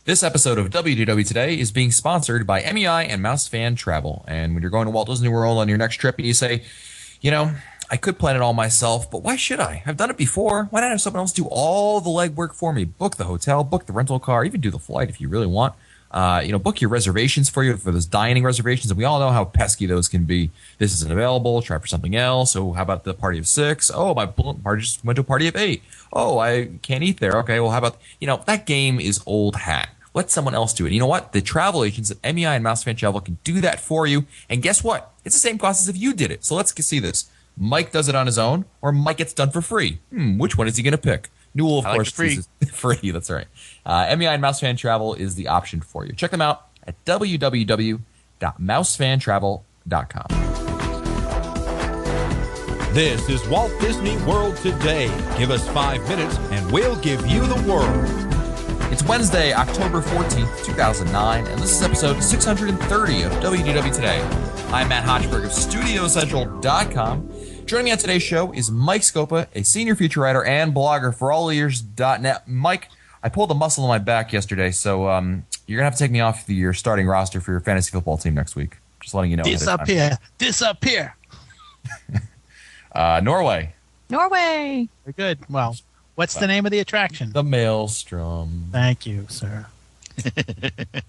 This episode of WDW Today is being sponsored by MEI and Mouse Fan Travel. And when you're going to Walt Disney World on your next trip and you say, I could plan it all myself, but why should I? I've done it before. Why not have someone else do all the legwork for me? Book the hotel, book the rental car, even do the flight if you really want. Book your reservations for you for those dining reservations. And we all know how pesky those can be. This isn't available. Try for something else. Oh, how about the party of 6? Oh, my party just went to a party of 8. Oh, I can't eat there. Okay, well, how about, that game is old hat. Let someone else do it. You know what? The travel agents at MEI and Mouse Fan Travel can do that for you. And guess what? It's the same cost as if you did it. So let's see this. Mike does it on his own, or Mike gets done for free. Which one is he going to pick? Newell, of course, free. Free. That's right. MEI and Mouse Fan Travel is the option for you. Check them out at www.mousefantravel.com. This is Walt Disney World Today. Give us 5 minutes, and we'll give you the world. It's Wednesday, October 14th, 2009, and this is episode 630 of WDW Today. I'm Matt Hochberg of StudioCentral.com. Joining me on today's show is Mike Scopa, a senior feature writer and blogger for allears.net. Mike, I pulled a muscle in my back yesterday, so you're going to have to take me off your starting roster for your fantasy football team next week. Just letting you know. Disappear. Norway. Norway. Very good. Well, what's the name of the attraction? The Maelstrom. Thank you, sir.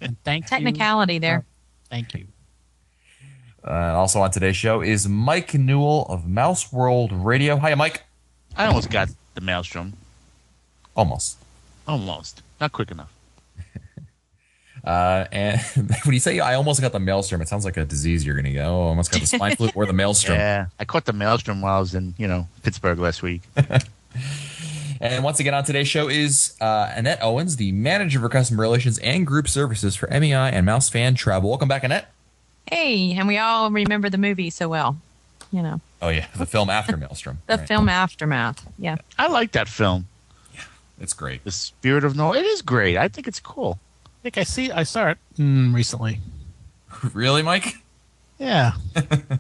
And thank Technicality you. there. Thank you. Also on today's show is Mike Newell of Mouse World Radio. Hiya, Mike. I almost got the Maelstrom. Almost. Not quick enough. And when you say I almost got the Maelstrom, it sounds like a disease you're going to go. Oh, I almost got the swine flu or the Maelstrom. Yeah, I caught the Maelstrom while I was in, Pittsburgh last week. And once again on today's show is Annette Owens, the manager for customer relations and group services for MEI and Mouse Fan Travel. Welcome back, Annette. Hey, and we all remember the movie so well, Oh, yeah, the film after Maelstrom. The right. film Aftermath. Yeah. I like that film. It's great. The Spirit of Noah. It is great. I think it's cool. I think I saw it recently. Really, Mike? Yeah. But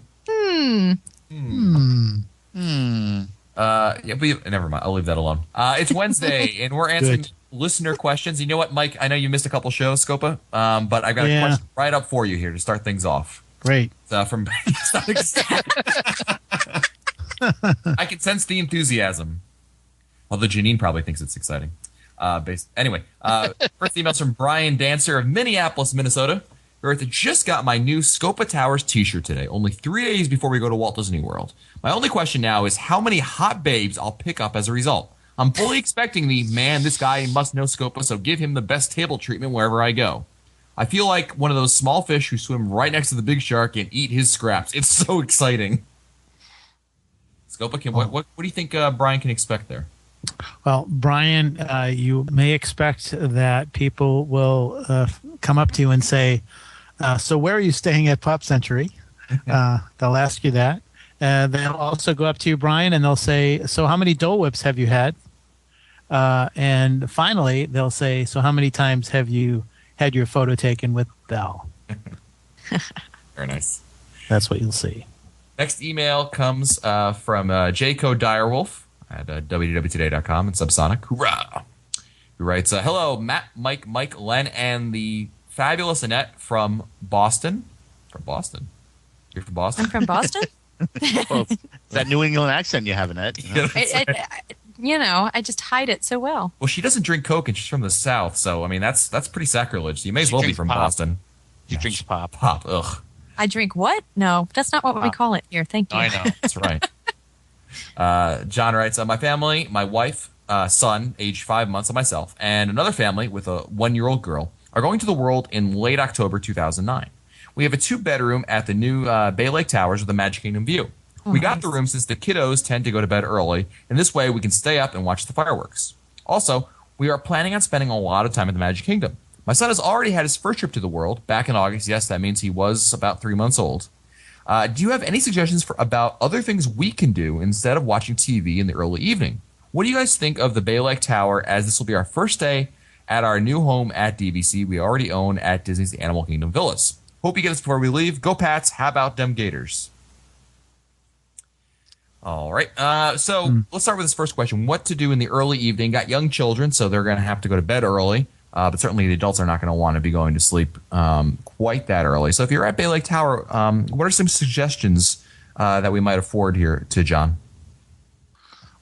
never mind. I'll leave that alone. It's Wednesday, and we're answering listener questions. You know what, Mike? I know you missed a couple shows, Scopa, but I've got a question right up for you here to start things off. Great. From I can sense the enthusiasm. Although Janine probably thinks it's exciting. Anyway, first email's from Brian Dancer of Minneapolis, Minnesota. He wrote, just got my new Scopa Towers t-shirt today, only 3 days before we go to Walt Disney World. My only question now is how many hot babes I'll pick up as a result. I'm fully expecting this guy must know Scopa, so give him the best table treatment wherever I go. I feel like one of those small fish who swim right next to the big shark and eat his scraps. It's so exciting. Scopa, what do you think Brian can expect there? Well, Brian, you may expect that people will come up to you and say, so where are you staying at Pop Century? They'll ask you that. They'll also go up to you, Brian, and they'll say, so how many Dole Whips have you had? And finally, they'll say, so how many times have you had your photo taken with Belle? Very nice. That's what you'll see. Next email comes from Jayco Direwolf at www.today.com and Subsonic. Hoorah! Who writes, hello, Matt, Mike, Len, and the fabulous Annette from Boston. From Boston? You're from Boston? I'm from Boston. Well, that New England accent you have in it. I just hide it so well. Well, she doesn't drink Coke, and she's from the South, so, I mean, that's pretty sacrilege. You may as well be from pop. Boston. She drinks pop. Pop, ugh. I drink what? No, that's not what we call it here. Thank you. I know. That's right. John writes, my family, my wife, son, age 5 months, and myself, and another family with a 1-year-old girl are going to the world in late October 2009. We have a 2-bedroom at the new Bay Lake Towers with a Magic Kingdom view. We got the room since the kiddos tend to go to bed early, and this way we can stay up and watch the fireworks. Also, we are planning on spending a lot of time at the Magic Kingdom. My son has already had his first trip to the world back in August. Yes, that means he was about 3 months old. Do you have any suggestions about other things we can do instead of watching TV in the early evening? What do you guys think of the Bay Lake Tower, as this will be our first day at our new home at DVC we already own at Disney's Animal Kingdom Villas? Hope you get this before we leave. Go Pats. How about them Gators? All right. So let's start with this first question. What to do in the early evening? Got young children, so they're going to have to go to bed early. but certainly the adults are not going to want to be going to sleep quite that early. So if you're at Bay Lake Tower, what are some suggestions that we might afford here to John?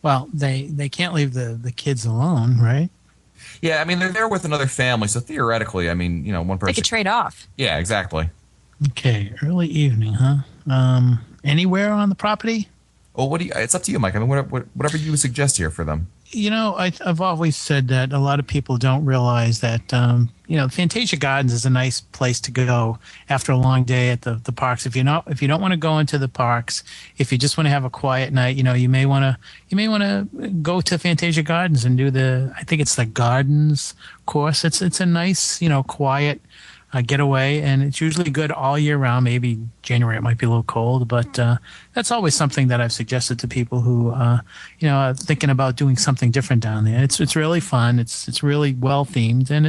Well, they can't leave the kids alone, right? Yeah, I mean, they're there with another family, so theoretically, I mean, one person. They could trade off. Yeah, exactly. Okay, early evening, huh? Anywhere on the property? Well, it's up to you, Mike. I mean, whatever you would suggest here for them. I've always said that a lot of people don't realize that, Fantasia Gardens is a nice place to go after a long day at the parks. If you don't want to go into the parks, if you just want to have a quiet night, you may want to go to Fantasia Gardens and do I think it's the Gardens course. It's a nice, quiet getaway, and it's usually good all year round. Maybe January it might be a little cold, but that's always something that I've suggested to people who are thinking about doing something different down there. It's really fun. It's really well themed, and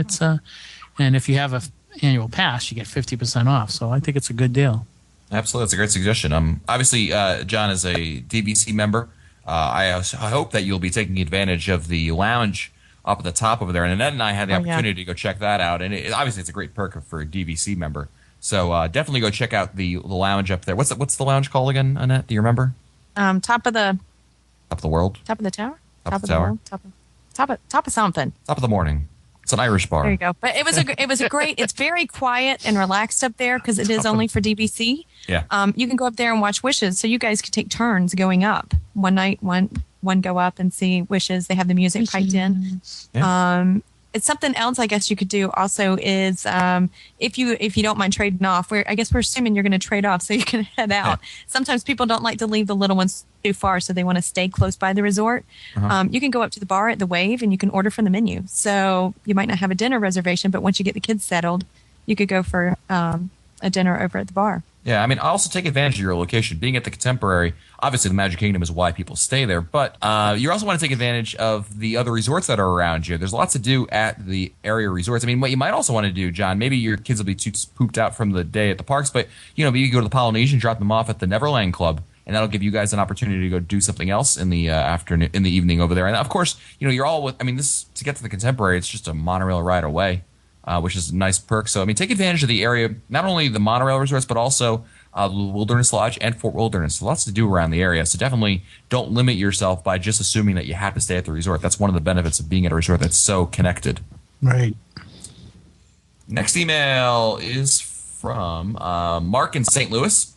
and if you have a annual pass, you get 50% off. So I think it's a good deal. Absolutely, that's a great suggestion. Obviously, John is a DVC member. I hope that you'll be taking advantage of the lounge up at the top over there. And Annette and I had the opportunity to go check that out. And obviously, it's a great perk for a DVC member. So definitely go check out the lounge up there. What's the lounge called again, Annette? Do you remember? Top of the world? Top of the tower? Top of the tower? World? Top of something. Top of the morning. It's an Irish bar. There you go. But it was a great. It's very quiet and relaxed up there because it is only for DVC. Yeah. You can go up there and watch Wishes, so you guys could take turns going up. One night, one go up and see Wishes. They have the music piped in. Yeah. It's something else I guess you could do also is if you don't mind trading off. I guess we're assuming you're going to trade off so you can head out. Yeah. Sometimes people don't like to leave the little ones too far, so they want to stay close by the resort. You can go up to the bar at the Wave and you can order from the menu. So you might not have a dinner reservation, but once you get the kids settled, you could go for a dinner over at the bar. Yeah, I mean, also take advantage of your location. Being at the Contemporary, obviously the Magic Kingdom is why people stay there, but you also want to take advantage of the other resorts that are around you. There's lots to do at the area resorts. I mean, what you might also want to do, John, maybe your kids will be too pooped out from the day at the parks, but maybe you go to the Polynesian, drop them off at the Neverland Club, and that'll give you guys an opportunity to go do something else in the afternoon, in the evening over there. And of course, you're all with. I mean, this to get to the Contemporary, it's just a monorail ride away, which is a nice perk. So I mean, take advantage of the area, not only the monorail resorts, but also Wilderness Lodge and Fort Wilderness. So lots to do around the area. So definitely don't limit yourself by just assuming that you have to stay at the resort. That's one of the benefits of being at a resort that's so connected. Right. Next email is from Mark in St. Louis,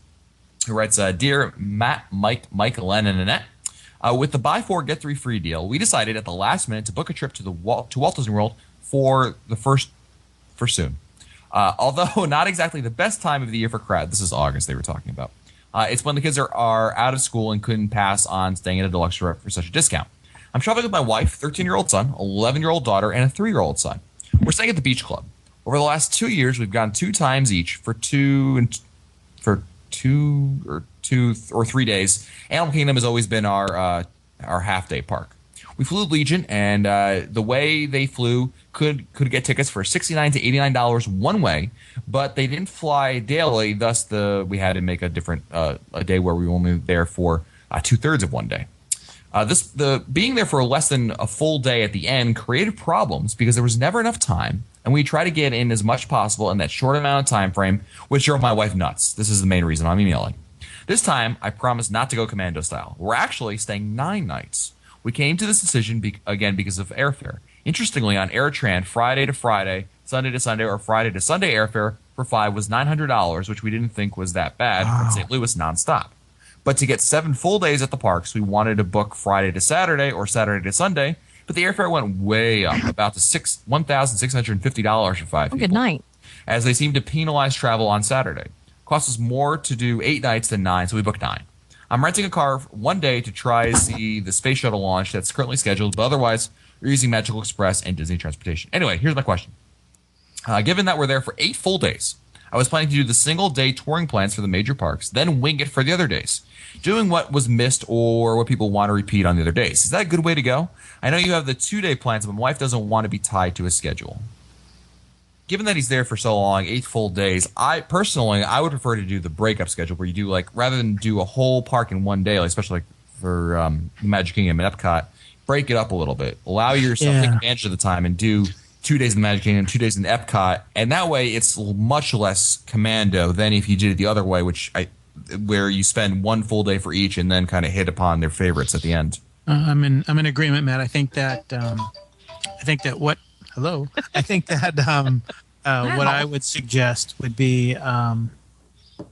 who writes, Dear Matt, Mike, Len, and Annette, with the buy 4, get 3 free deal, we decided at the last minute to book a trip to Walt Disney World for soon. Although not exactly the best time of the year for crowd. This is August they were talking about. It's when the kids are out of school and couldn't pass on staying at a deluxe resort for such a discount. I'm traveling with my wife, 13-year-old son, 11-year-old daughter, and a 3-year-old son. We're staying at the Beach Club. Over the last 2 years, we've gone 2 times each for 2 or 3 days. Animal Kingdom has always been our half-day park. We flew Legion, and the way they flew could get tickets for $69 to $89 one way, but they didn't fly daily. Thus, we had to make a different a day where we were only there for 2/3 of one day. Being there for less than a full day at the end created problems because there was never enough time, and we tried to get in as much possible in that short amount of time frame, which drove my wife nuts. This is the main reason I'm emailing. This time, I promised not to go commando style. We're actually staying 9 nights. We came to this decision again because of airfare. Interestingly, on AirTran, Friday to Friday, Sunday to Sunday, or Friday to Sunday airfare for 5 was $900, which we didn't think was that bad from St. Louis nonstop. But to get 7 full days at the parks, we wanted to book Friday to Saturday or Saturday to Sunday, but the airfare went way up, about to $1,650 for 5 people. Good night. As they seemed to penalize travel on Saturday. Cost us more to do 8 nights than 9, so we booked 9. I'm renting a car one day to try to see the Space Shuttle launch that's currently scheduled, but otherwise we're using Magical Express and Disney Transportation. Anyway, here's my question. Given that we're there for 8 full days, I was planning to do the single-day touring plans for the major parks, then wing it for the other days, doing what was missed or what people want to repeat on the other days. Is that a good way to go? I know you have the 2-day plans, but my wife doesn't want to be tied to a schedule. Given that he's there for so long, 8 full days, I would prefer to do the breakup schedule where you do rather than do a whole park in one day, especially for Magic Kingdom and Epcot, break it up a little bit. Allow yourself to take advantage of the time and do 2 days in the Magic Kingdom, 2 days in Epcot, and that way it's much less commando than if you did it the other way, where you spend one full day for each and then kind of hit upon their favorites at the end. I'm in agreement, Matt. I think that what I would suggest would be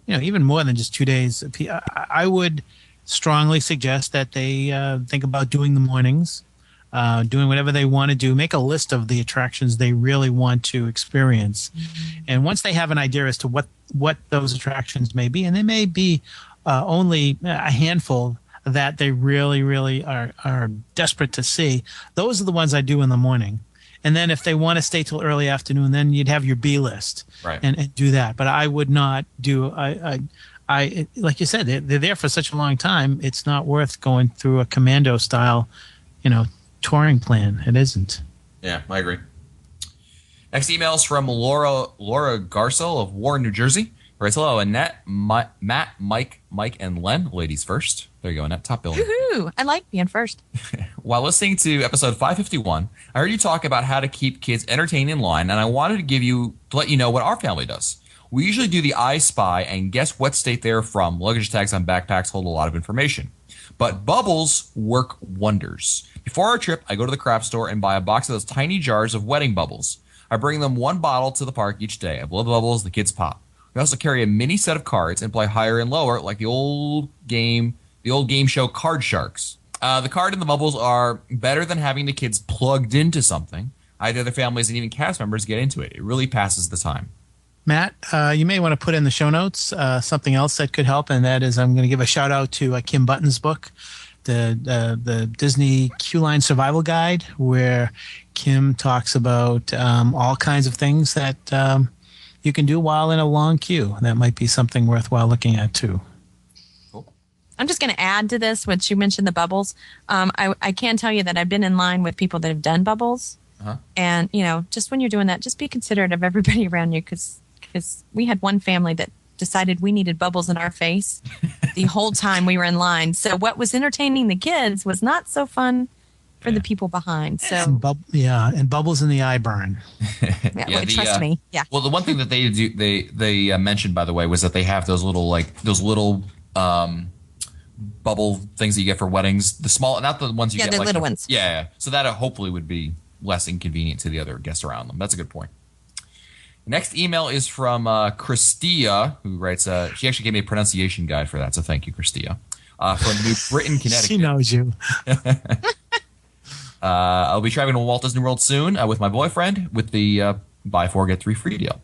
even more than just 2 days. I would strongly suggest that they think about doing the mornings, doing whatever they want to do. Make a list of the attractions they really want to experience, and once they have an idea as to what those attractions may be, and they may be only a handful that they really, really are desperate to see, those are the ones I do in the morning. And then if they want to stay till early afternoon, then you'd have your B list, right, and do that. But I would not do. I like you said, they're there for such a long time. It's not worth going through a commando style, touring plan. It isn't. Yeah, I agree. Next email is from Laura Garcel of Warren, New Jersey. Writes, hello, Annette, Matt, Mike, and Len. Ladies first. There you go, Annette. Top billing. Woohoo! I like being first. While listening to episode 551, I heard you talk about how to keep kids entertained in line, and I wanted to let you know what our family does. We usually do the I Spy and guess what state they're from. Luggage tags on backpacks hold a lot of information. But bubbles work wonders. Before our trip, I go to the craft store and buy a box of those tiny jars of wedding bubbles. I bring them one bottle to the park each day. I blow the bubbles, the kids pop. We also carry a mini set of cards and play higher and lower like the old game show Card Sharks. The card and the bubbles are better than having the kids plugged into something. I had other families and even cast members get into it. It really passes the time. Matt, you may want to put in the show notes something else that could help, and that is I'm going to give a shout out to Kim Button's book, the Disney Queue Line Survival Guide, where Kim talks about all kinds of things that you can do while in a long queue. That might be something worthwhile looking at too. Cool. I'm just going to add to this, which you mentioned the bubbles. I can tell you that I've been in line with people that have done bubbles. Uh-huh. And, just when you're doing that, just be considerate of everybody around you, because we had one family that decided we needed bubbles in our face the whole time we were in line. So what was entertaining the kids was not so fun for the people behind. So and bubbles in the eye burn. Trust me. Yeah. Well, the one thing that they do, they mentioned, by the way, was that they have those little bubble things that you get for weddings. The small, not the ones you get. Yeah, the little ones. Yeah. So that hopefully would be less inconvenient to the other guests around them. That's a good point. The next email is from Christia, who writes, she actually gave me a pronunciation guide for that, so thank you, Christia. From New Britain, Connecticut. She knows you. I'll be traveling to Walt Disney World soon with my boyfriend with the buy 4 get 3 free deal.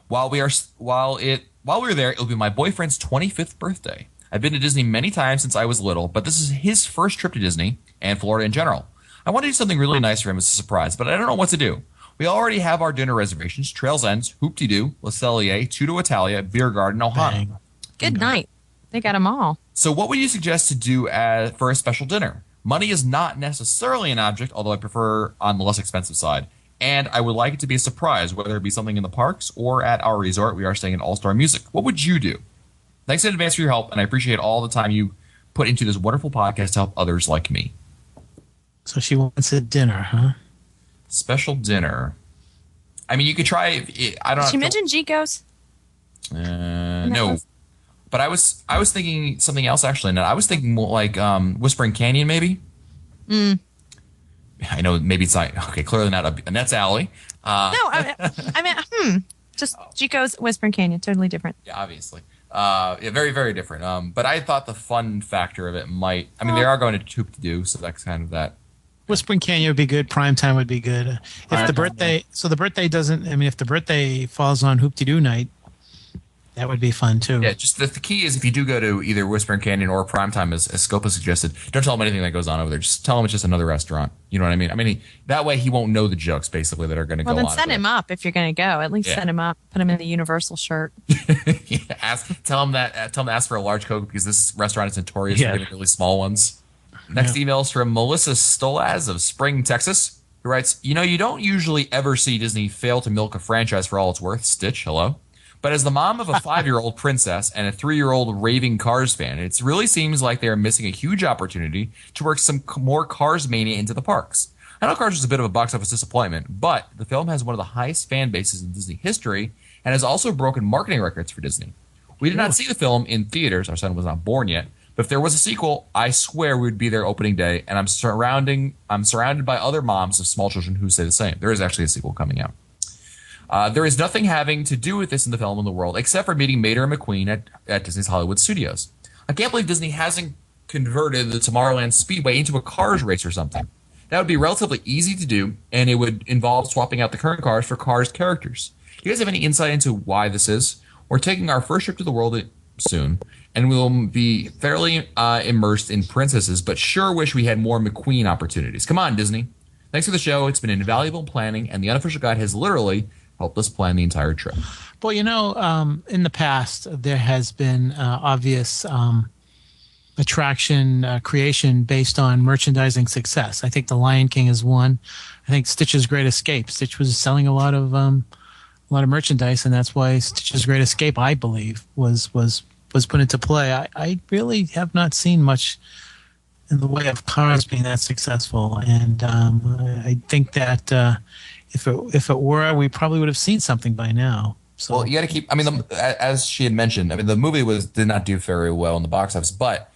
While we were there, it'll be my boyfriend's 25th birthday. I've been to Disney many times since I was little, but this is his first trip to Disney and Florida in general. I want to do something really nice for him as a surprise, but I don't know what to do. We already have our dinner reservations: Trails Ends, Hoop-Dee-Doo, Le Cellier, Tudo Italia, Beer Garden, Ohana. Bang. Good night. They got them all. So what would you suggest to do for a special dinner? Money is not necessarily an object, although I prefer on the less expensive side. And I would like it to be a surprise, whether it be something in the parks or at our resort. We are staying at All-Star Music. What would you do? Thanks in advance for your help, and I appreciate all the time you put into this wonderful podcast to help others like me. So she wants a dinner, huh? Special dinner. I mean, you could try. I don't. Did she mention Chico's? No. But I was thinking something else actually. And I was thinking more like Whispering Canyon, maybe. I know maybe it's not okay. Clearly not Annette's alley. No, I mean, just Chico's, Whispering Canyon, totally different. Yeah, obviously. Yeah, very, very different. But I thought the fun factor of it might. I mean, they are going to Hoop-Dee-Doo, so that's kind of that. Whispering Canyon would be good. Prime time would be good. If the birthday doesn't. I mean, if the birthday falls on Hoop-Dee-Doo night, that would be fun too. Yeah, just the key is if you do go to either Whispering Canyon or Primetime, as Scopa suggested, don't tell him anything that goes on over there. Just tell him it's just another restaurant. You know what I mean? I mean, that way he won't know the jokes basically that are going to go on. Well, then set him up if you're going to go. At least set him up. Put him in the Universal shirt. Yeah, tell him to ask for a large Coke because this restaurant is notorious for giving really small ones. Next email is from Melissa Stolaz of Spring, Texas, who writes, you don't usually ever see Disney fail to milk a franchise for all it's worth. Stitch, hello. But as the mom of a 5-year-old princess and a 3-year-old raving Cars fan, it really seems like they are missing a huge opportunity to work some more Cars mania into the parks. I know Cars was a bit of a box office disappointment, but the film has one of the highest fan bases in Disney history and has also broken marketing records for Disney. We did not see the film in theaters. Our son was not born yet. But if there was a sequel, I swear we would be there opening day, and I'm surrounded by other moms of small children who say the same. There is actually a sequel coming out. There is nothing having to do with this in the film in the world, except for meeting Mater and McQueen at Disney's Hollywood Studios. I can't believe Disney hasn't converted the Tomorrowland Speedway into a Cars race or something. That would be relatively easy to do, and it would involve swapping out the current cars for Cars characters. Do you guys have any insight into why this is? We're taking our first trip to the world soon, and we'll be fairly immersed in princesses, but sure wish we had more McQueen opportunities. Come on, Disney. Thanks for the show. It's been invaluable planning, and the Unofficial Guide has literally helped us plan the entire trip. Well, in the past, there has been obvious attraction creation based on merchandising success. I think The Lion King is one. I think Stitch's Great Escape. Stitch was selling a lot of merchandise, and that's why Stitch's Great Escape, I believe, was put into play. I really have not seen much in the way of Cars being that successful, and I think that if it were, we probably would have seen something by now. So. Well, you got to keep. I mean, as she had mentioned, I mean, the movie did not do very well in the box office, but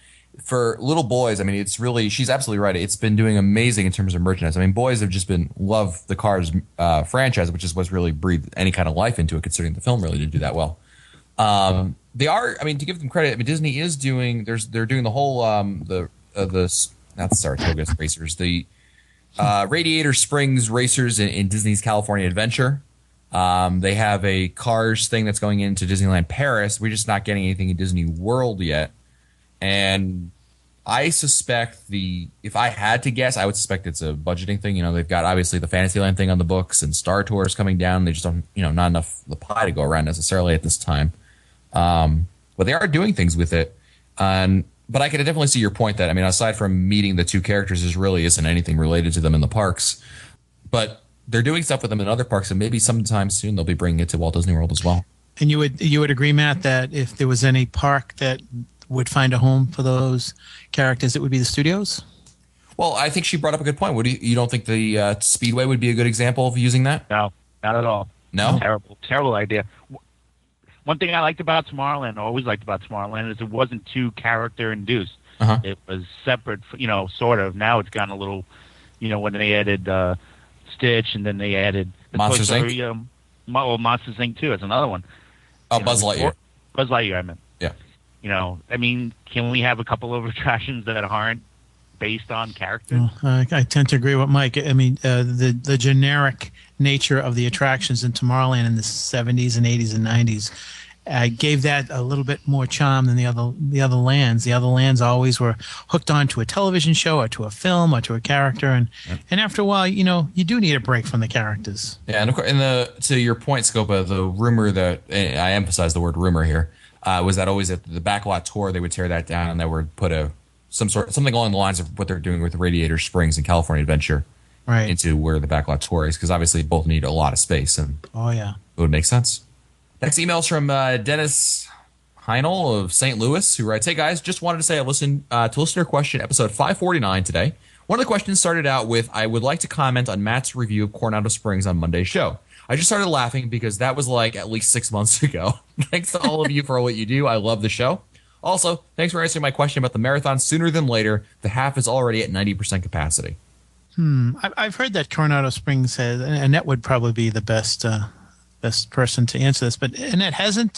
for little boys, I mean, it's really, she's absolutely right. It's been doing amazing in terms of merchandise. I mean, boys have just love the Cars franchise, which is what's really breathed any kind of life into it, considering the film really didn't do that well. They are, I mean, to give them credit, I mean, Disney is doing, they're doing the whole, not the Saratoga racers, the Radiator Springs racers in Disney's California Adventure. They have a Cars thing that's going into Disneyland Paris. We're just not getting anything in Disney World yet. And I suspect if I had to guess, I would suspect it's a budgeting thing. You know, they've got obviously the Fantasyland thing on the books and Star Tours coming down. They just don't, not enough of the pie to go around necessarily at this time. But they are doing things with it. But I can definitely see your point that, I mean, aside from meeting the two characters, there really isn't anything related to them in the parks. But they're doing stuff with them in other parks, and maybe sometime soon they'll be bringing it to Walt Disney World as well. And you would agree, Matt, that if there was any park that would find a home for those characters, it would be the studios? Well, I think she brought up a good point. You don't think the Speedway would be a good example of using that? No, not at all. No? Terrible idea. One thing I liked about Tomorrowland, always liked about Tomorrowland, is it wasn't too character induced. Uh-huh. It was separate, sort of. Now it's gotten a little, when they added Stitch, and then they added the Monsters Toy Story, Monsters Inc. too. It's another one. Oh, Buzz Lightyear. Buzz Lightyear, I meant. Yeah. I mean, can we have a couple of attractions that aren't based on characters? I tend to agree with Mike. I mean, the generic nature of the attractions in Tomorrowland in the 70s and 80s and 90s gave that a little bit more charm than the other lands. The other lands always were hooked on to a television show or to a film or to a character, and after a while, you do need a break from the characters. Yeah, and of course, to your point, Scopa, the rumor that I emphasize the word rumor here was that always at the backlot tour they would tear that down and they would put something along the lines of what they're doing with Radiator Springs and California Adventure into where the backlot tour is, because obviously both need a lot of space, and it would make sense. Next email is from Dennis Heinel of St. Louis, who writes, "Hey guys, just wanted to say I listened to listener question episode 549 today. One of the questions started out with, I would like to comment on Matt's review of Coronado Springs on Monday's show. I just started laughing because that was like at least 6 months ago. Thanks to all of you for what you do. I love the show. Also, thanks for answering my question about the marathon sooner than later. The half is already at 90% capacity." I've heard that Coronado Springs has, and Annette would probably be the best person to answer this. But Annette, haven't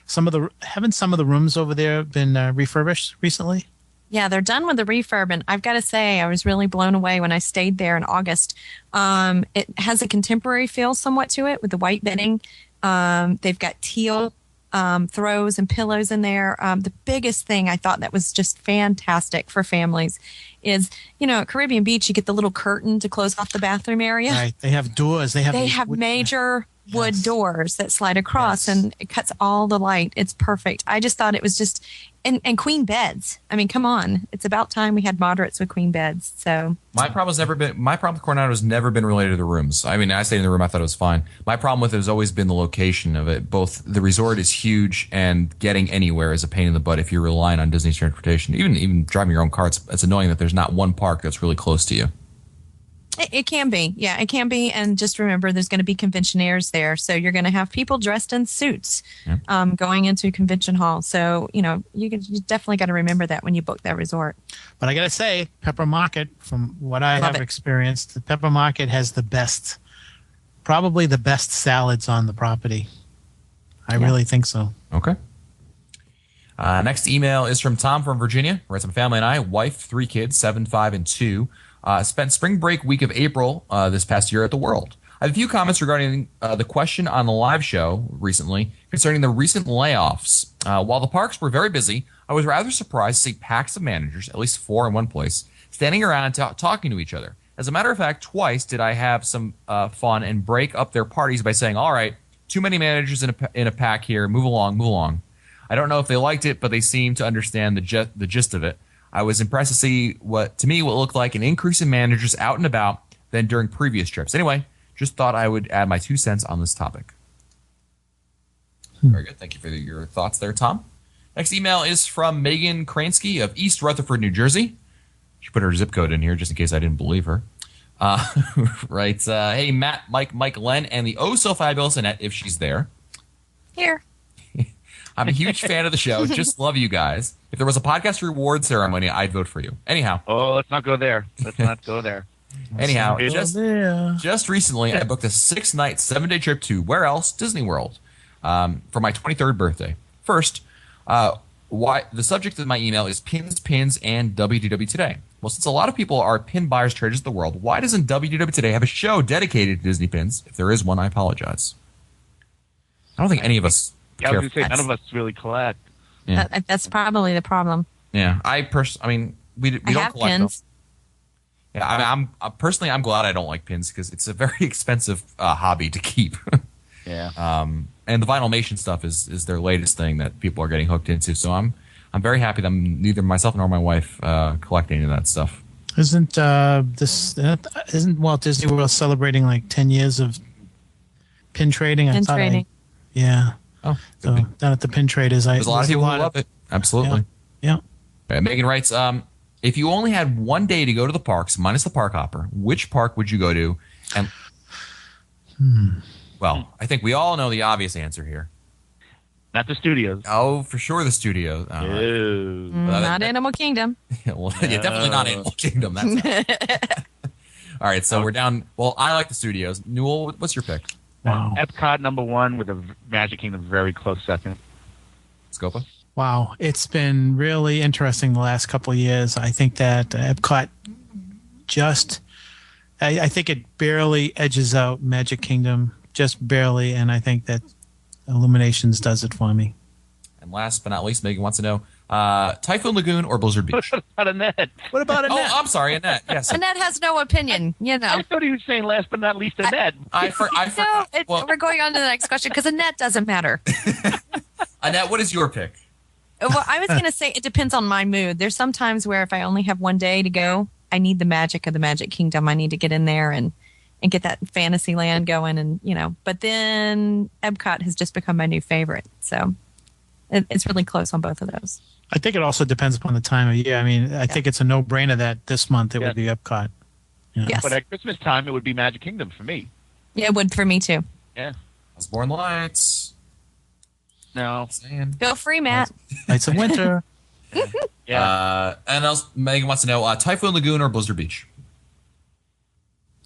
some of the rooms over there been refurbished recently? Yeah, they're done with the refurb, and I've got to say, I was really blown away when I stayed there in August. It has a contemporary feel somewhat to it with the white bedding. They've got teal throws and pillows in there. The biggest thing I thought that was just fantastic for families is, at Caribbean Beach, you get the little curtain to close off the bathroom area. Right. They have doors. They have major wood doors that slide across, and it cuts all the light. It's perfect. I just thought it was just, and queen beds. I mean, come on. It's about time we had moderates with queen beds. So my problem with Coronado has never been related to the rooms. I mean, I stayed in the room. I thought it was fine. My problem with it has always been the location of it. Both the resort is huge, and getting anywhere is a pain in the butt if you're relying on Disney's transportation. Even driving your own car, it's annoying that there's not one park that's really close to you. It can be. Yeah, it can be. And just remember, there's going to be conventionaires there. So you're going to have people dressed in suits going into convention hall. So, you definitely got to remember that when you book that resort. But I got to say, Pepper Market, from what I have experienced, the Pepper Market has probably the best salads on the property. I really think so. Okay. Next email is from Tom from Virginia. Writes, my family and I, wife, 3 kids, 7, 5, and 2, spent spring break week of April this past year at the World. I have a few comments regarding the question on the live show recently concerning the recent layoffs. While the parks were very busy, I was rather surprised to see packs of managers, at least 4 in one place, standing around talking to each other. As a matter of fact, twice did I have some fun and break up their parties by saying, all right, too many managers in a pack here, move along, move along. I don't know if they liked it, but they seemed to understand the gist of it. I was impressed to see what looked like an increase in managers out and about than during previous trips. Anyway, just thought I would add my 2 cents on this topic. Very good. Thank you for your thoughts there, Tom. Next email is from Megan Kransky of East Rutherford, New Jersey. She put her zip code in here just in case I didn't believe her. Right. Hey, Matt, Mike, Len, and the oh-so-fabulous Annette, if she's there. Here. I'm a huge fan of the show. Just love you guys. If there was a podcast reward ceremony, I'd vote for you. Anyhow. Oh, let's not go there. Anyhow, just recently, I booked a 6-night, 7-day trip to where else? Disney World for my 23rd birthday. First, why the subject of my email is pins, and WDW Today. Well, since a lot of people are pin buyers, traders of the world, why doesn't WDW Today have a show dedicated to Disney pins? If there is one, I apologize. I don't think any of us I was going to say, none of us really collect. Yeah. That's probably the problem. Yeah, we don't have collect pins. Them. Yeah, I'm glad I don't like pins because it's a very expensive hobby to keep. Yeah. And the Vinylmation stuff is their latest thing that people are getting hooked into. So I'm very happy that neither myself nor my wife collect any of that stuff. Isn't Walt Disney World celebrating like 10 years of pin trading? Pin trading. Yeah. Oh, so down at the pin traders, there's a lot of people who love it. Absolutely. Yeah. Megan writes, if you only had one day to go to the parks, minus the park hopper, which park would you go to? And well, I think we all know the obvious answer here. Not the studios. Oh, for sure the studios. Not Animal Kingdom. Well, yeah, definitely not Animal Kingdom. That's all right, so we're down. Well, I like the studios. Newell, what's your pick? Wow. Epcot #1 with the Magic Kingdom very close second. Scopa? Wow. It's been really interesting the last couple of years. I think that Epcot I think it barely edges out Magic Kingdom, just barely, and I think that Illuminations does it for me. And last but not least, Megan wants to know, Typhoon Lagoon or Blizzard Beach? What about Annette? What about Annette? Oh, I'm sorry, Annette. Yes. Annette has no opinion, I thought he was saying last but not least Annette. We're going on to the next question because Annette doesn't matter. Annette, what is your pick? Well, I was going to say it depends on my mood. There's some times where if I only have one day to go, I need the magic of the Magic Kingdom. I need to get in there and get that fantasy land going and, but then Epcot has just become my new favorite. So it's really close on both of those. I think it also depends upon the time of year. I mean, I think it's a no-brainer that this month it would be Epcot. Yes. But at Christmas time, it would be Magic Kingdom for me. Yeah, it would for me too. Yeah. Osborne Lights. No. Feel free, Matt. Lights of Winter. Yeah. And else, Megan wants to know, Typhoon Lagoon or Blizzard Beach?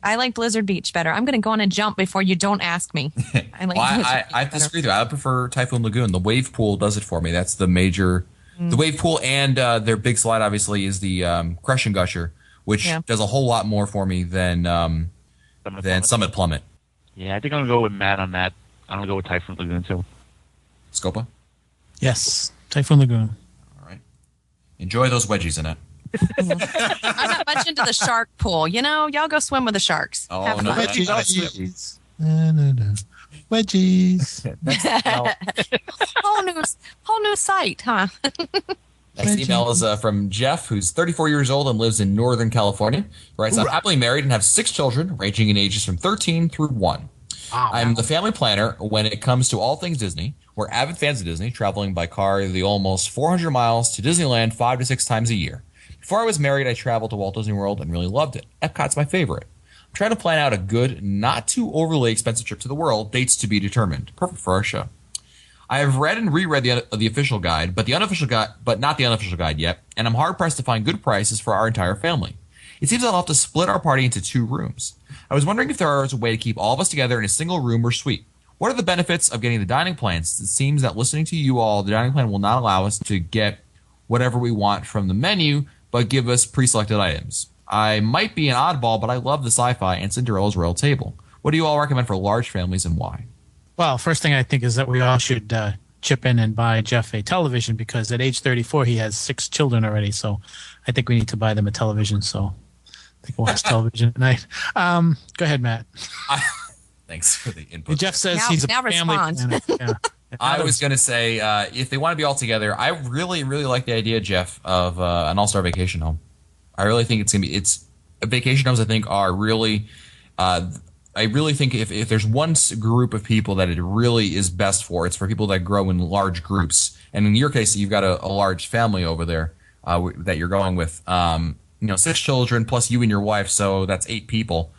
I like Blizzard Beach better. I'm going to go on a jump before you don't ask me. I disagree with you. I prefer Typhoon Lagoon. The wave pool does it for me. That's the major. The wave pool and their big slide, obviously, is the Crush and Gusher, which does a whole lot more for me than Summit Plummet. Yeah, I think I'm going to go with Matt on that. I'm going to go with Typhoon Lagoon, too. Scopa? Yes, Typhoon Lagoon. All right. Enjoy those wedgies in it. I'm not much into the shark pool. Y'all go swim with the sharks. Oh, Have no. fun. Wedgies. Wedgies. whole new site, huh? Next email is from Jeff, who's 34 years old and lives in Northern California. He writes, I'm happily married and have 6 children, ranging in ages from 13 through 1. Wow. I'm the family planner when it comes to all things Disney. We're avid fans of Disney, traveling by car the almost 400 miles to Disneyland 5 to 6 times a year. Before I was married, I traveled to Walt Disney World and really loved it. Epcot's my favorite. Try to plan out a good, not too overly expensive trip to the world. Dates to be determined. Perfect for our show. I have read and reread the official guide, but not the unofficial guide yet, and I'm hard pressed to find good prices for our entire family. It seems I'll have to split our party into 2 rooms. I was wondering if there is a way to keep all of us together in a single room or suite. What are the benefits of getting the dining plans? It seems that listening to you all, the dining plan will not allow us to get whatever we want from the menu, but give us pre-selected items. I might be an oddball, but I love the sci-fi and Cinderella's Royal Table. What do you all recommend for large families and why? Well, first thing I think is that we all should chip in and buy Jeff a television, because at age 34 he has 6 children already. So I think we need to buy them a television. So I think we'll watch television at night. Go ahead, Matt. Thanks for the input. Jeff says Now- he's a now family respond. planner. Yeah. I was going to say, if they want to be all together, I really, really like the idea, Jeff, of an all-star vacation home. I really think vacation homes, I think, are really I really think if there's one group of people that it really is best for, it's for people that grow in large groups. And in your case, you've got a large family over there that you're going with. 6 children plus you and your wife, so that's 8 people.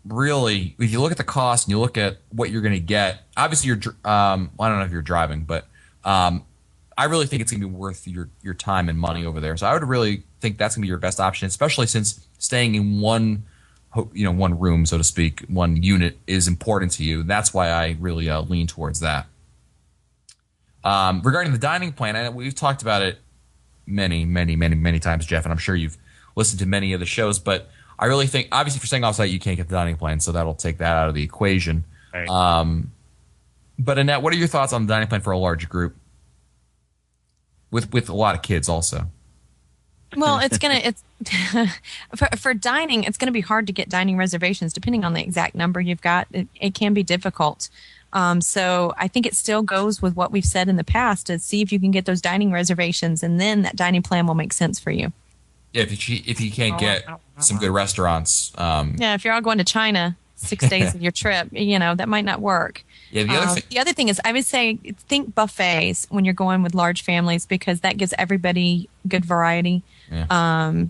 Really, if you look at the cost and you look at what you're going to get, obviously I don't know if you're driving, but I really think it's going to be worth your time and money over there. So I would really think that's going to be your best option, especially since staying in one room, so to speak, one unit is important to you. That's why I really lean towards that. Regarding the dining plan, we've talked about it many, many, many, many times, Jeff, and I'm sure you've listened to many of the shows, but I really think, obviously, if you're staying offsite, you can't get the dining plan, so that'll take that out of the equation. Right. But Annette, what are your thoughts on the dining plan for a large group with a lot of kids also? Well, for dining, it's gonna be hard to get dining reservations depending on the exact number you've got. It can be difficult. So I think it still goes with what we've said in the past, to see if you can get those dining reservations, and then that dining plan will make sense for you. Yeah, if you can't get some good restaurants. Yeah, if you're all going to China 6 days of your trip, that might not work. Yeah, the other thing is, I would say think buffets when you're going with large families, because that gives everybody good variety. Yeah.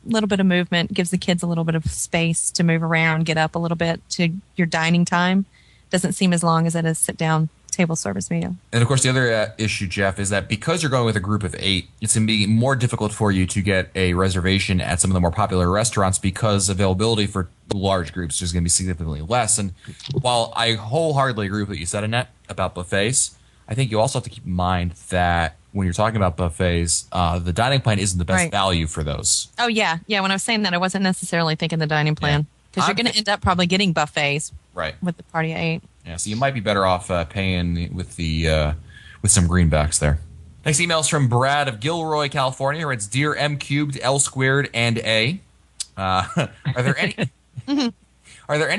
Little bit of movement gives the kids a little bit of space to move around, get up a little bit to your dining time. Doesn't seem as long as it is sit down table service meal. And of course, the other issue, Jeff, is that because you're going with a group of 8, it's going to be more difficult for you to get a reservation at some of the more popular restaurants, because availability for large groups is going to be significantly less. And while I wholeheartedly agree with what you said, Annette, about buffets, I think you also have to keep in mind that when you're talking about buffets, the dining plan isn't the best value for those. Oh, yeah. Yeah, when I was saying that, I wasn't necessarily thinking the dining plan, because you're going to end up probably getting buffets with the party of 8. Yeah, so you might be better off paying with some greenbacks there. Next email is from Brad of Gilroy, California. It's Dear M cubed, L squared, and A. Are there any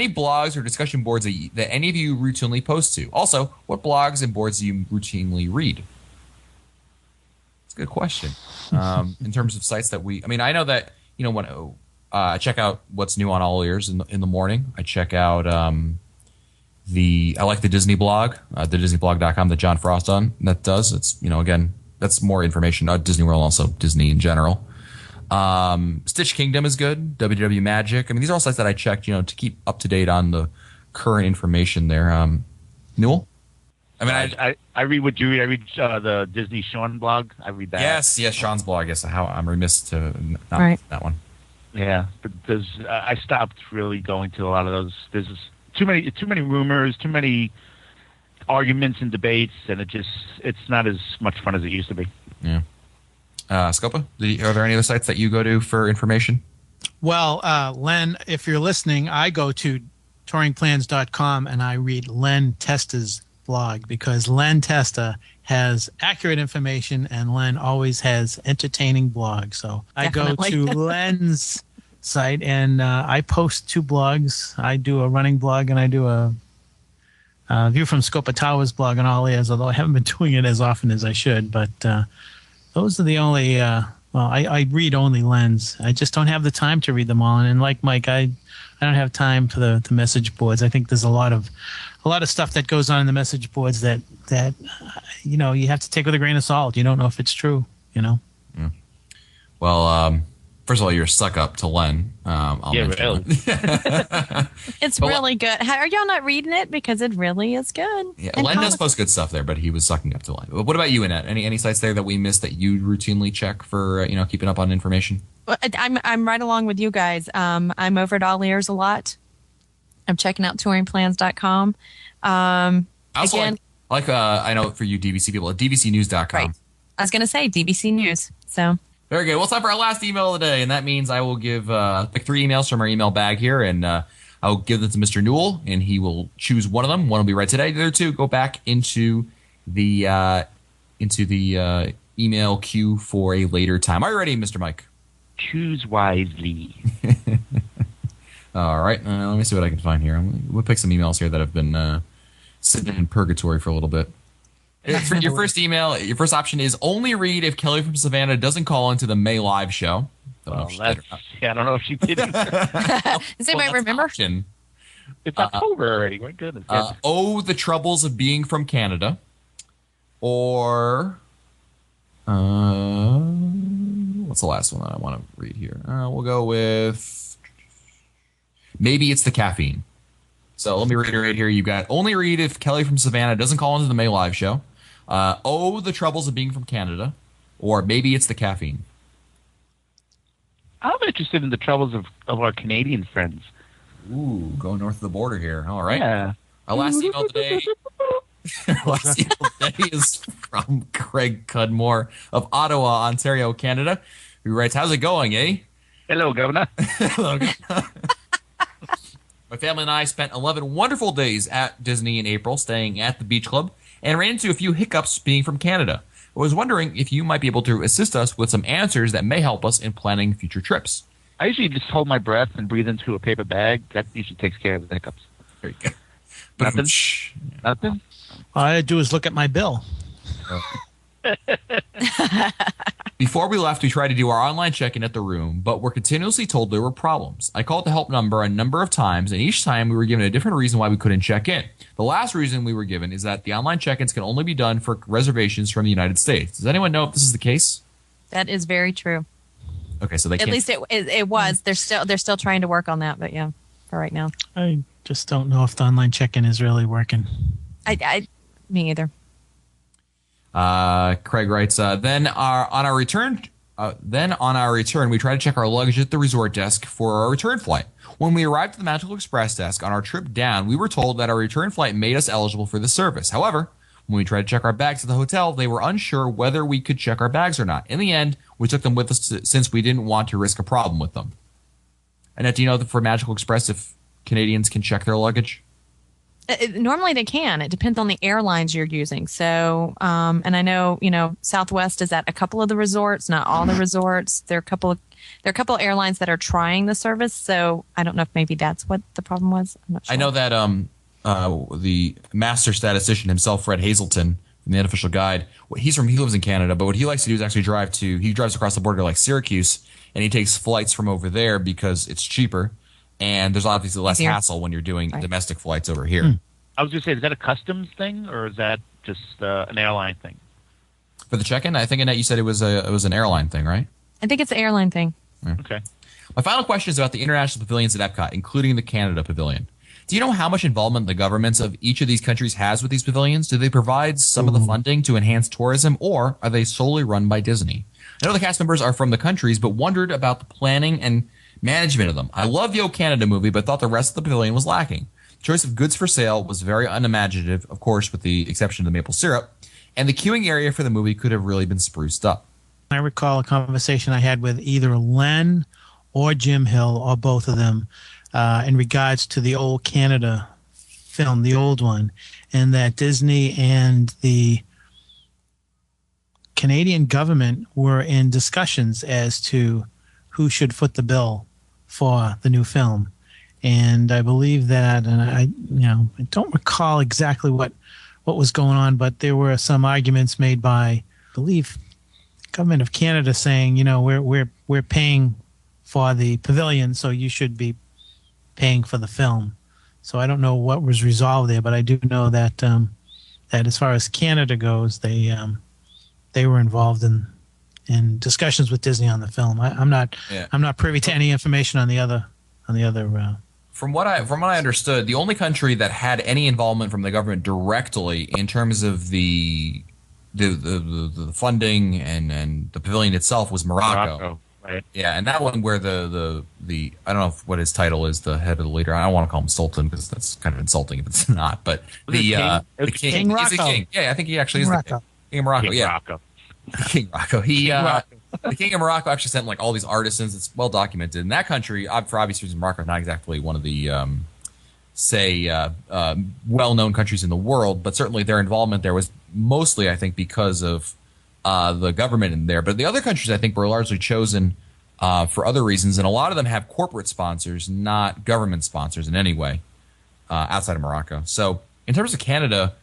blogs or discussion boards that any of you routinely post to? Also, what blogs and boards do you routinely read? It's a good question. In terms of sites that I know that when I check out what's new on All Ears in the morning. I check out I like the Disney blog, thedisneyblog.com that John Frost does. It's, again, that's more information. Disney World, also Disney in general. Stitch Kingdom is good. WW Magic. These are all sites that I checked, to keep up to date on the current information there. Newell? I read what you read. I read the Disney Sean blog. I read that. Yes, Sean's blog. I guess I'm remiss to not Right. that one. Yeah, but I stopped really going to a lot of those. There's too many rumors, too many arguments and debates, and it's not as much fun as it used to be. Yeah. Scopa, are there any other sites that you go to for information? Well, Len, if you're listening, I go to touringplans.com and I read Len Testa's blog, because Len Testa has accurate information and Len always has entertaining blogs. So I go to Len's site and I post 2 blogs. I do a running blog and I do a View from Scopa Towers blog on All Ears, although I haven't been doing it as often as I should. But those are the only I read only Len's. I just don't have the time to read them all. And like Mike, I don't have time for the message boards. I think there's a lot of stuff that goes on in the message boards that you have to take with a grain of salt. You don't know if it's true. Well, First of all, you're a suck up to Len. I'll Yeah, mention really. that. It's But really good. Are y'all not reading it? Because it really is good. Yeah, And Len does comics- post good stuff there, but he was sucking up to Len. But what about you, Annette? Any sites there that we missed that you routinely check for keeping up on information? Well, I'm right along with you guys. I'm over at All Ears a lot. I'm checking out touringplans.com. I also Again- I know for you DVC people at dvcnews.com. Right. I was going to say DVC News. So Very good. Well, it's time for our last email of the day, and that means I will give pick 3 emails from our email bag here, and I'll give them to Mr. Newell, and he will choose one of them. One will be read today. The other 2 go back into the email queue for a later time. Are you ready, Mr. Mike? Choose wisely. All right. Let me see what I can find here. We'll pick some emails here that have been sitting in purgatory for a little bit. For your first email, your first option is only read if Kelly from Savannah doesn't call into the May Live show. Don't know Well, if she did or not. I don't know if she did. does Well, anybody that's an remember? option. It's October already. My goodness. Oh, the troubles of being from Canada, or what's the last one that I want to read here? We'll go with maybe it's the caffeine. So let me reiterate here. You got only read if Kelly from Savannah doesn't call into the May Live show. Oh, the troubles of being from Canada, or maybe it's the caffeine. I'm interested in the troubles of our Canadian friends. Ooh, going north of the border here. All right. Yeah. Our last email today. Our last email today is from Craig Cudmore of Ottawa, Ontario, Canada, who writes, "How's it going, eh?" Hello, Governor. Hello. My family and I spent 11 wonderful days at Disney in April, staying at the Beach Club, and ran into a few hiccups being from Canada. I was wondering if you might be able to assist us with some answers that may help us in planning future trips. I usually just hold my breath and breathe into a paper bag. That usually takes care of the hiccups. There you go. Nothing? Nothing? All I do is look at my bill. Before we left, we tried to do our online check-in at the room, but were continuously told there were problems. I called the help number a number of times, and each time we were given a different reason why we couldn't check in. The last reason we were given is that the online check-ins can only be done for reservations from the United States. Does anyone know if this is the case? That is very true. Okay, so they At can't. least it was. They're still trying to work on that, but yeah, for right now. I just don't know if the online check-in is really working. Me either. Craig writes, then on our return, we tried to check our luggage at the resort desk for our return flight. When we arrived at the Magical Express desk on our trip down, we were told that our return flight made us eligible for the service. However, when we tried to check our bags at the hotel, they were unsure whether we could check our bags or not. In the end, we took them with us since we didn't want to risk a problem with them. Annette, do you know that for Magical Express, if Canadians can check their luggage? Normally they can. It depends on the airlines you're using. So, and I know, Southwest is at a couple of the resorts, not all the resorts. There are a couple airlines that are trying the service. So I don't know if maybe that's what the problem was. I'm not sure. I know that the master statistician himself, Fred Hazelton, from the Unofficial Guide, he lives in Canada, but what he likes to do is actually he drives across the border like Syracuse, and he takes flights from over there because it's cheaper. And there's obviously less Easier. hassle when you're doing Right. domestic flights over here. I was going to say, is that a customs thing or is that just an airline thing? For the check-in, I think, Annette, you said it was an airline thing, right? I think it's an airline thing. Okay. My final question is about the international pavilions at Epcot, including the Canada Pavilion. Do you know how much involvement the governments of each of these countries has with these pavilions? Do they provide some of the funding to enhance tourism, or are they solely run by Disney? I know the cast members are from the countries, but wondered about the planning and management of them. I love Yo Canada movie, but thought the rest of the pavilion was lacking. Choice of goods for sale was very unimaginative, of course, with the exception of the maple syrup, and the queuing area for the movie could have really been spruced up. I recall a conversation I had with either Len or Jim Hill, or both of them, in regards to the old Canada film, the old one, and that Disney and the Canadian government were in discussions as to who should foot the bill for the new film. And I believe that, and I don't recall exactly what was going on, but there were some arguments made by, I believe, the government of Canada saying, we're paying for the pavilion, so you should be paying for the film. So I don't know what was resolved there, but I do know that that as far as Canada goes, they were involved in in discussions with Disney on the film. I'm not privy to any information on the other. From what I understood, the only country that had any involvement from the government directly in terms of the funding and the pavilion itself was Morocco. Right. Yeah, and that one where the I don't know what his title is, the head of the leader. I don't want to call him Sultan because that's kind of insulting if it's not. But the king, King he's the Rocco. king. Yeah, I think he actually is the king. King of Morocco. King Yeah, Rocco. King Rocco. The king of Morocco actually sent like all these artisans. It's well documented. In that country, for obvious reasons, Morocco is not exactly one of the well-known countries in the world, but certainly their involvement there was mostly, I think, because of the government in there. But the other countries, I think, were largely chosen for other reasons, and a lot of them have corporate sponsors, not government sponsors in any way outside of Morocco. So in terms of Canada,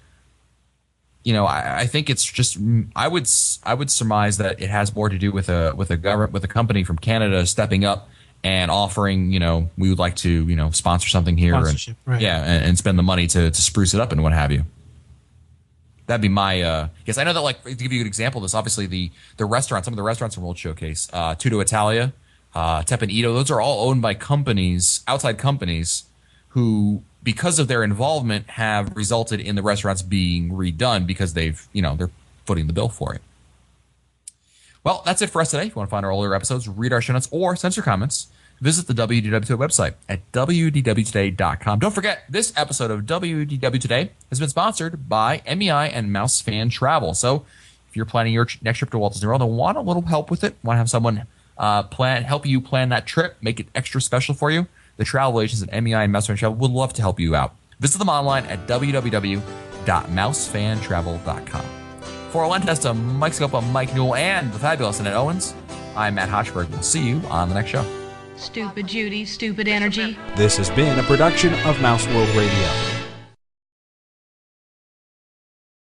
I think it's just I would surmise that it has more to do with a company from Canada stepping up and offering, we would like to, sponsor something here, Sponsorship, right. and spend the money to spruce it up and what have you. That'd be my guess. I know that, like, to give you an example of this, obviously the restaurants, some of the restaurants in World Showcase, Tutto Italia, Tep and Ito, those are all owned by outside companies, who, because of their involvement, have resulted in the restaurants being redone because they're footing the bill for it. Well, that's it for us today. If you want to find our older episodes, read our show notes, or send your comments, visit the WDW Today website at wdwtoday.com. Don't forget, this episode of WDW Today has been sponsored by MEI and Mouse Fan Travel. So if you're planning your next trip to Walt Disney World and want a little help with it, want to have someone help you plan that trip, make it extra special for you, the travel agents at MEI and Mouse Fan Travel would love to help you out. Visit them online at www.mousefantravel.com. For Len Testa, Mike Scopa, Mike Newell, and the fabulous Annette Owens, I'm Matt Hochberg. We'll see you on the next show. Stupid Judy, stupid energy. This has been a production of Mouse World Radio.